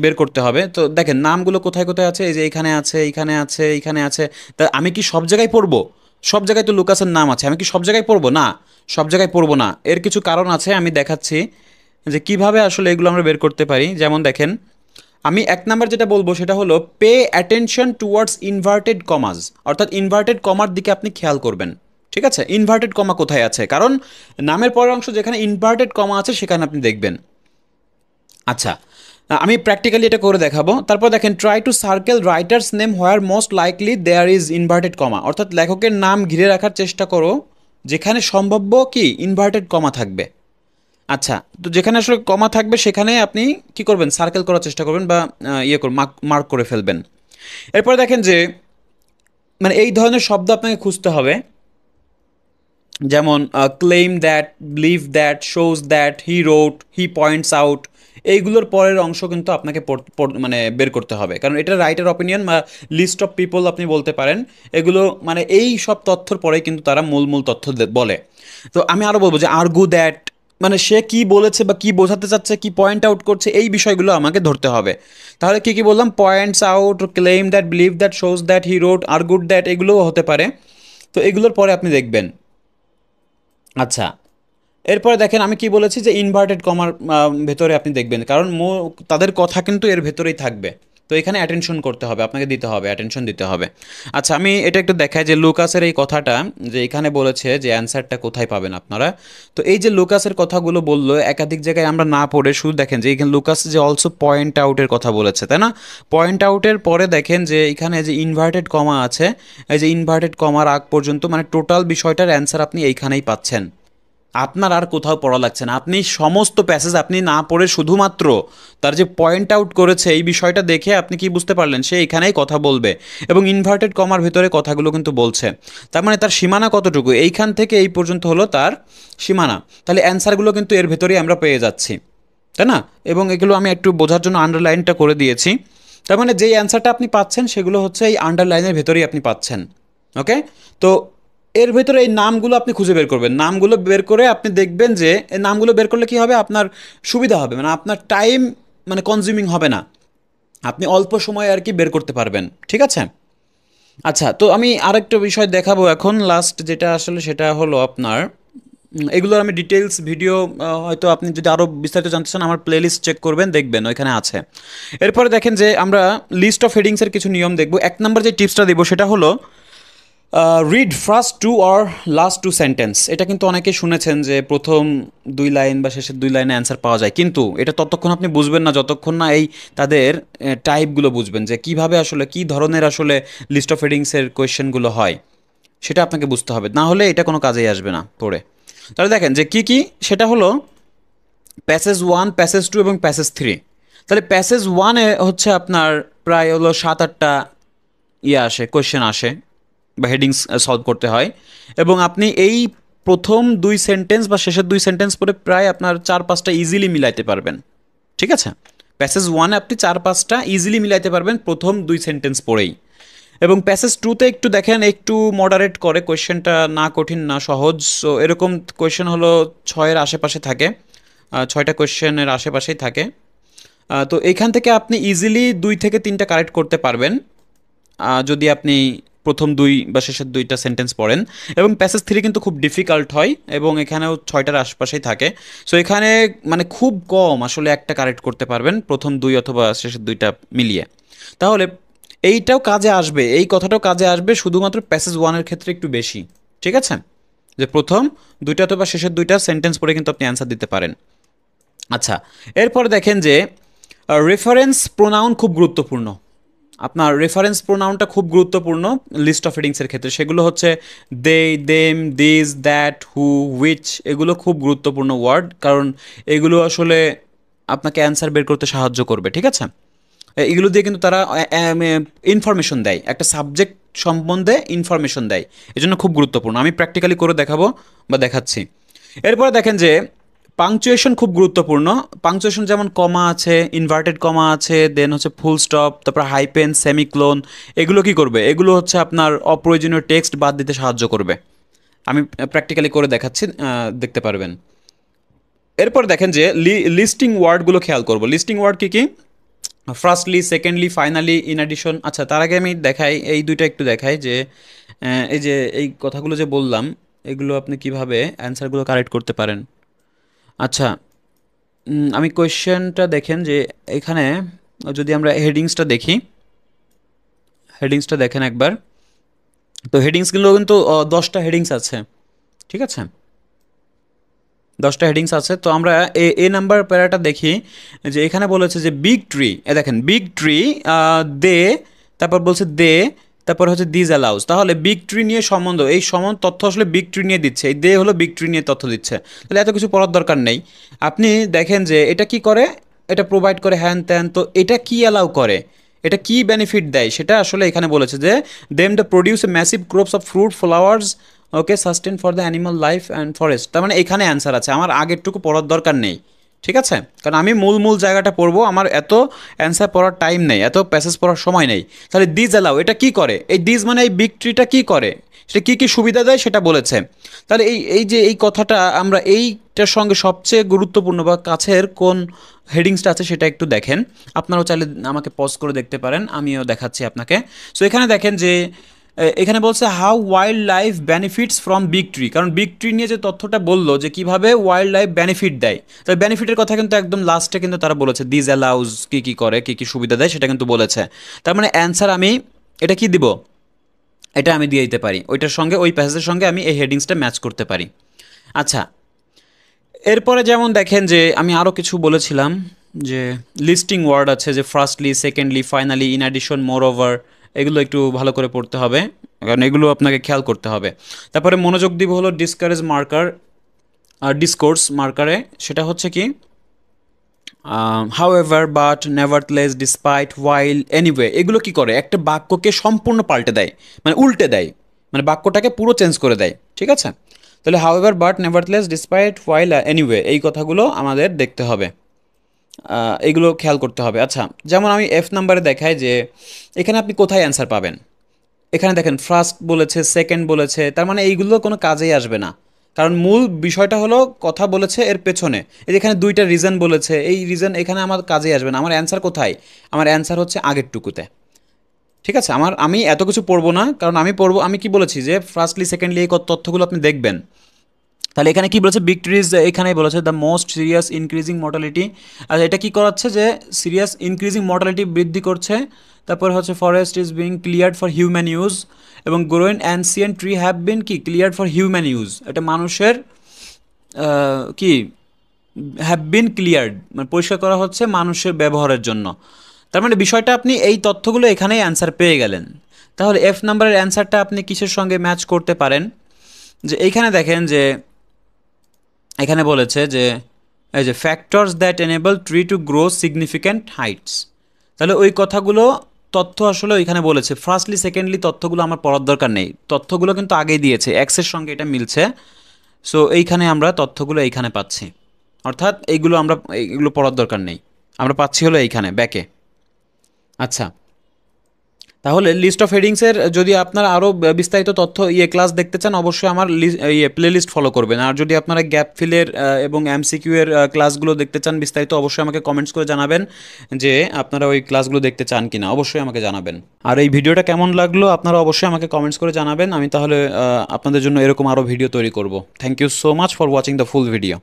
বের করতে হবে। তো দেখেন নামগুলো কোথায় কোথায় আছে, এই যে এখানে আছে, এইখানে আছে, এইখানে আছে। তা আমি কি সব জায়গায় পড়বো? সব জায়গায় তো লুকাসের নাম আছে, আমি কি সব জায়গায় পড়বো না? সব জায়গায় পড়বো না, এর কিছু কারণ আছে, আমি দেখাচ্ছি যে কিভাবে আসলে এগুলো আমরা বের করতে পারি। যেমন দেখেন, আমি এক নাম্বার যেটা বলবো সেটা হলো পে অ্যাটেনশন টুয়ার্ডস ইনভার্টেড কমাস, অর্থাৎ ইনভার্টেড কমার দিকে আপনি খেয়াল করবেন। ঠিক আছে, ইনভার্টেড কমা কোথায় আছে, কারণ নামের পরের অংশ যেখানে ইনভার্টেড কমা আছে সেখানে আপনি দেখবেন। আচ্ছা, আমি প্র্যাকটিক্যালি এটা করে দেখাবো। তারপর দেখেন, try to circle writer's name where most likely there is inverted comma, অর্থাৎ লেখকের নাম ঘিরে রাখার চেষ্টা করো যেখানে সম্ভাব্য কি ইনভার্টেড কমা থাকবে। আচ্ছা, তো যেখানে আসলে কমা থাকবে সেখানে আপনি কি করবেন, সার্কেল করার চেষ্টা করবেন বা মার্ক করে ফেলবেন। এরপর দেখেন যে মানে এই ধরনের শব্দ আপনাকে খুঁজতে হবে, যেমন claim that, believe that, shows that, he wrote, he points out. এইগুলোর পরের অংশ কিন্তু আপনাকে মানে বের করতে হবে, কারণ এটা রাইটার অপিনিয়ন বা লিস্ট অফ পিপল আপনি বলতে পারেন। এগুলো মানে এই সব তথ্যর পরেই কিন্তু তারা মূল মূল তথ্য বলে। তো আমি আরও বলবো যে আর্গু দ্যাট, মানে সে কি বলেছে বা কি বোঝাতে চাচ্ছে, কি পয়েন্ট আউট করছে, এই বিষয়গুলো আমাকে ধরতে হবে। তাহলে কি কি বললাম, points out, claim that, believe that, shows that, he wrote, argued that, এগুলোও হতে পারে। তো এগুলোর পরে আপনি দেখবেন। আচ্ছা, এরপরে দেখেন আমি কি বলেছি যে ইনভার্টেড কমার ভেতরে আপনি দেখবেন, কারণ তাদের কথা কিন্তু এর ভেতরেই থাকবে। তো এখানে অ্যাটেনশন করতে হবে, আপনাকে দিতে হবে, অ্যাটেনশন দিতে হবে। আচ্ছা, আমি এটা একটু দেখাই যে লুকাসের এই কথাটা, যে এখানে বলেছে যে অ্যান্সারটা কোথায় পাবেন আপনারা। তো এই যে লুকাসের কথাগুলো বললো একাধিক জায়গায় আমরা না পড়ে শুধু দেখেন যে এখানে লুকাস যে অলসো পয়েন্ট আউটের কথা বলেছে, তাই না? পয়েন্ট আউটের পরে দেখেন যে এখানে যে ইনভার্টেড কমা আছে, এই যে ইনভার্টেড কমার আগ পর্যন্ত মানে টোটাল বিষয়টার অ্যান্সার আপনি এইখানেই পাচ্ছেন। আপনার আর কোথাও পড়া লাগছে না, আপনি সমস্ত প্যাসেজ আপনি না পড়ে শুধুমাত্র তার যে পয়েন্ট আউট করেছে এই বিষয়টা দেখে আপনি কি বুঝতে পারলেন, সে এখানেই কথা বলবে এবং ইনভার্টেড কমার ভেতরে কথাগুলো কিন্তু বলছে। তার মানে তার সীমানা কতটুকু, এইখান থেকে এই পর্যন্ত হলো তার সীমানা। তাহলে অ্যান্সারগুলো কিন্তু এর ভেতরেই আমরা পেয়ে যাচ্ছি, তাই না? এবং এগুলো আমি একটু বোঝার জন্য আন্ডারলাইনটা করে দিয়েছি। তার মানে যেই অ্যান্সারটা আপনি পাচ্ছেন সেগুলো হচ্ছে এই আন্ডারলাইনের ভেতরেই আপনি পাচ্ছেন। ওকে, তো এর ভেতরে এই নামগুলো আপনি খুঁজে বের করবেন, নামগুলো বের করে আপনি দেখবেন যে এই নামগুলো বের করলে কি হবে, আপনার সুবিধা হবে, মানে আপনার টাইম মানে কনজিউমিং হবে না, আপনি অল্প সময় আর কি বের করতে পারবেন, ঠিক আছে? আচ্ছা, তো আমি আরেকটা বিষয় দেখাবো এখন, লাস্ট যেটা আসলে সেটা হলো আপনার এগুলোর আমি ডিটেলস ভিডিও হয়তো আপনি যদি আরও বিস্তারিত জানতে চান আমার প্লেলিস্ট চেক করবেন, দেখবেন ওইখানে আছে। এরপরে দেখেন যে আমরা লিস্ট অফ হেডিংসের কিছু নিয়ম দেখব। এক নম্বর যে টিপসটা দেবো সেটা হলো read first two or last two sentence. এটা কিন্তু অনেকে শুনেছেন যে প্রথম 2 লাইন বা শেষের 2 লাইনে অ্যান্সার পাওয়া যায়, কিন্তু এটা ততক্ষণ আপনি বুঝবেন না যতক্ষণ না এই তাদের টাইপগুলো বুঝবেন, যে কিভাবে আসলে কী ধরনের আসলে লিস্ট অফ হেডিংসের কোয়েশ্চেনগুলো হয়, সেটা আপনাকে বুঝতে হবে, না হলে এটা কোনো কাজেই আসবে না পড়ে। তাহলে দেখেন যে কি কি, সেটা হলো প্যাসেজ 1, প্যাসেজ 2 এবং প্যাসেজ 3। তাহলে প্যাসেজ 1-এ হচ্ছে আপনার প্রায় হলো 7-8টা আসে, কোয়েশ্চেন আসে বা হেডিংস সলভ করতে হয়, এবং আপনি এই প্রথম 2 সেন্টেন্স বা শেষের 2 সেন্টেন্স পরে প্রায় আপনার 4-5টা ইজিলি মিলাইতে পারবেন। ঠিক আছে, প্যাসেজ 1-এ আপনি 4-5টা ইজিলি মিলাইতে পারবেন প্রথম 2 সেন্টেন্স পড়েই। এবং প্যাসেজ 2-তে একটু দেখেন, একটু মডারেট করে কোয়েশ্চেনটা, না কঠিন না সহজ। সো এরকম কোয়েশ্চেন হলো 6-এর আশেপাশে থাকে, 6টা কোয়েশ্চেনের আশেপাশেই থাকে। তো এইখান থেকে আপনি ইজিলি 2 থেকে 3টা কারেক্ট করতে পারবেন যদি আপনি প্রথম 2 বা শেষের 2টা সেন্টেন্স পড়েন। এবং প্যাসেজ 3 কিন্তু খুব ডিফিকাল্ট হয় এবং এখানেও 6টার আশপাশেই থাকে। সো এখানে মানে খুব কম আসলে একটা কারেক্ট করতে পারবেন প্রথম 2 অথবা শেষের 2টা মিলিয়ে। তাহলে এইটাও কাজে আসবে, এই কথাটাও কাজে আসবে, শুধুমাত্র প্যাসেজ 1-এর ক্ষেত্রে একটু বেশি। ঠিক আছে, যে প্রথম 2টা অথবা শেষের 2টা সেন্টেন্স পড়ে কিন্তু আপনি অ্যান্সার দিতে পারেন। আচ্ছা, এরপরে দেখেন যে রেফারেন্স প্রোনাউন খুব গুরুত্বপূর্ণ। আপনার রেফারেন্স প্রোনাউনটা খুব গুরুত্বপূর্ণ লিস্ট অফ হেডিংসের ক্ষেত্রে। সেগুলো হচ্ছে they, them, this, that, who, which. এগুলো খুব গুরুত্বপূর্ণ ওয়ার্ড, কারণ এগুলো আসলে আপনাকে অ্যান্সার বের করতে সাহায্য করবে। ঠিক আছে, এগুলো দিয়ে কিন্তু তারা ইনফরমেশন দেয়, একটা সাবজেক্ট সম্বন্ধে ইনফরমেশন দেয়, এজন্য খুব গুরুত্বপূর্ণ। আমি প্র্যাকটিক্যালি করে দেখাবো বা দেখাচ্ছি। এরপরে দেখেন যে পাংচুয়েশন খুব গুরুত্বপূর্ণ। পাংচুয়েশন যেমন কমা আছে, ইনভার্টেড কমা আছে, দেন হচ্ছে ফুল স্টপ, তারপর হাইপেন, সেমিক্লোন। এগুলো কি করবে? এগুলো হচ্ছে আপনার অপ্রয়োজনীয় টেক্সট বাদ দিতে সাহায্য করবে। আমি প্র্যাকটিক্যালি করে দেখাচ্ছি, দেখতে পারবেন। এরপর দেখেন যে লিস্টিং ওয়ার্ডগুলো খেয়াল করব। লিস্টিং ওয়ার্ড কী কী? Firstly, secondly, finally, in addition. আচ্ছা, তার আগে আমি দেখাই, এই দুইটা একটু দেখাই যে এই যে এই কথাগুলো যে বললাম, এগুলো আপনি কিভাবে অ্যান্সারগুলো কারেক্ট করতে পারেন। আচ্ছা, আমি কোয়েশ্চেনটা দেখেন যে এখানে যদি আমরা হেডিংসটা দেখি, হেডিংসটা দেখেন একবার। তো হেডিংসগুলো কিন্তু 10টা হেডিংস আছে। ঠিক আছে, 10টা হেডিংস আছে। তো আমরা এ নাম্বার প্যারাটা দেখি, যে এখানে বলেছে যে বিগ ট্রি। দেখেন বিগ ট্রি, দে, তারপর বলছে দে, তারপর হচ্ছে দিজ অ্যালাউস। তাহলে বিগ ট্রি নিয়ে সম্বন্ধ, এই সম্বন্ধ তথ্য আসলে বিগ ট্রি নিয়ে দিচ্ছে, এই দে হলো বিগ ট্রি নিয়ে তথ্য দিচ্ছে। তাহলে এত কিছু পড়ার দরকার নেই। আপনি দেখেন যে এটা কি করে, এটা প্রোভাইড করে হ্যান ত্যান, তো এটা কি অ্যালাউ করে, এটা কি বেনিফিট দেয়, সেটা আসলে এখানে বলেছে যে them the produce a massive crops of fruit, flowers, okay, sustain for the animal life and forest. তার মানে এখানে অ্যান্সার আছে, আমার আগেরটুকু পড়ার দরকার নেই। ঠিক আছে, কারণ আমি মূল মূল জায়গাটা পড়বো, আমার এত অ্যান্সার পড়ার টাইম নেই, এত প্যাসেজ পড়ার সময় নেই। তাহলে দিজ অ্যালাউ, এটা কি করে, এই দিজ মানে এই বিগ ট্রিটা কি করে, সেটা কী কী সুবিধা দেয় সেটা বলেছে। তাহলে এই এই যে এই কথাটা, আমরা এইটার সঙ্গে সবচেয়ে গুরুত্বপূর্ণ বা কাছের কোন হেডিংসটা আছে সেটা একটু দেখেন। আপনারাও চাইলে আমাকে পজ করে দেখতে পারেন, আমিও দেখাচ্ছি আপনাকে। সো এখানে দেখেন যে এখানে বলছে how wild life benefits from big tree. কারণ বিগ ট্রি নিয়ে যে তথ্যটা বললো যে কিভাবে ওয়াইল্ড লাইফ বেনিফিট দেয়, তাই বেনিফিটের কথা কিন্তু একদম লাস্টে কিন্তু তারা বলেছে দিজ অ্যালাউজ, কী কী করে, কী কী সুবিধা দেয় সেটা কিন্তু বলেছে। তার মানে অ্যান্সার আমি এটা কি দিব, এটা আমি দিয়ে দিতে পারি, ওইটার সঙ্গে ওই প্যাসেজের সঙ্গে আমি এই হেডিংসটা ম্যাচ করতে পারি। আচ্ছা, এরপরে যেমন দেখেন যে আমি আরও কিছু বলেছিলাম যে লিস্টিং ওয়ার্ড আছে, যে firstly, secondly, finally, in addition, more over. এগুলো একটু ভালো করে পড়তে হবে, কারণ এগুলো আপনাকে খেয়াল করতে হবে। তারপরে মনোযোগ দিব হলো ডিসকারেজ মার্কার, আর ডিসকোর্স মার্কারে, সেটা হচ্ছে কি however, but, nevertheless, despite, while, anyway. এগুলো কি করে, একটা বাক্যকে সম্পূর্ণ পাল্টে দেয়, মানে উল্টে দেয়, মানে বাক্যটাকে পুরো চেঞ্জ করে দেয়। ঠিক আছে, তাহলে however, but, nevertheless, despite, while, anyway, এই কথাগুলো আমাদের দেখতে হবে, এইগুলো খেয়াল করতে হবে। আচ্ছা, যেমন আমি এফ নাম্বারে দেখাই যে এখানে আপনি কোথায় অ্যান্সার পাবেন। এখানে দেখেন ফার্স্ট বলেছে, সেকেন্ড বলেছে, তার মানে এইগুলো কোনো কাজেই আসবে না, কারণ মূল বিষয়টা হলো কথা বলেছে এর পেছনে। এই যেখানে 2টা রিজন বলেছে, এই রিজন এখানে আমার কাজেই আসবে না। আমার অ্যান্সার কোথায়? আমার অ্যান্সার হচ্ছে আগেরটুকুতে। ঠিক আছে, আমি এত কিছু পড়বো না, কারণ আমি পড়বো, আমি কি বলেছি যে ফার্স্টলি, সেকেন্ডলি, এই তথ্যগুলো আপনি দেখবেন। তাহলে এখানে কি বলেছে, ভিক্টরিজ এখানেই বলেছে the most serious increasing mortality. আর এটা কি করাচ্ছে যে সিরিয়াস ইনক্রিজিং মর্টালিটি বৃদ্ধি করছে। তারপর হচ্ছে forest is being cleared for human use, এবং growing ancient tree have been কি ক্লিয়ার্ড ফর হিউম্যান ইউজ, এটা মানুষের কি হ্যাভ বিন ক্লিয়ার্ড, মানে পরিষ্কার করা হচ্ছে মানুষের ব্যবহারের জন্য। তার মানে বিষয়টা আপনি এই তথ্যগুলো এখানেই অ্যান্সার পেয়ে গেলেন। তাহলে এফ নাম্বারের অ্যান্সারটা আপনি কিসের সঙ্গে ম্যাচ করতে পারেন, যে এইখানে দেখেন যে এখানে বলেছে যে এই যে factors that enable tree to grow significant Heights, তাহলে ওই কথাগুলো তথ্য আসলে ওইখানে বলেছে। ফার্স্টলি সেকেন্ডলি তথ্যগুলো আমার পড়ার দরকার নেই, তথ্যগুলো কিন্তু আগেই দিয়েছে, এক্সের সঙ্গে এটা মিলছে। সো এইখানে আমরা তথ্যগুলো এইখানে পাচ্ছি, অর্থাৎ এইগুলো পড়ার দরকার নেই, আমরা পাচ্ছি হলো এইখানে ব্যাকে। আচ্ছা, তাহলে লিস্ট অফ হেডিংসের যদি আপনারা আরও বিস্তারিত তথ্য ক্লাস দেখতে চান, অবশ্যই আমার প্লেলিস্ট ফলো করবেন। আর যদি আপনারা গ্যাপ ফিলের এবং এমসিকিউ এর ক্লাসগুলো দেখতে চান বিস্তারিত, অবশ্যই আমাকে কমেন্টস করে জানাবেন যে আপনারা ওই ক্লাসগুলো দেখতে চান কিনা, অবশ্যই আমাকে জানাবেন। আর এই ভিডিওটা কেমন লাগলো আপনারা অবশ্যই আমাকে কমেন্টস করে জানাবেন, আমি তাহলে আপনাদের জন্য এরকম আরও ভিডিও তৈরি করব। Thank you so much for watching the full video.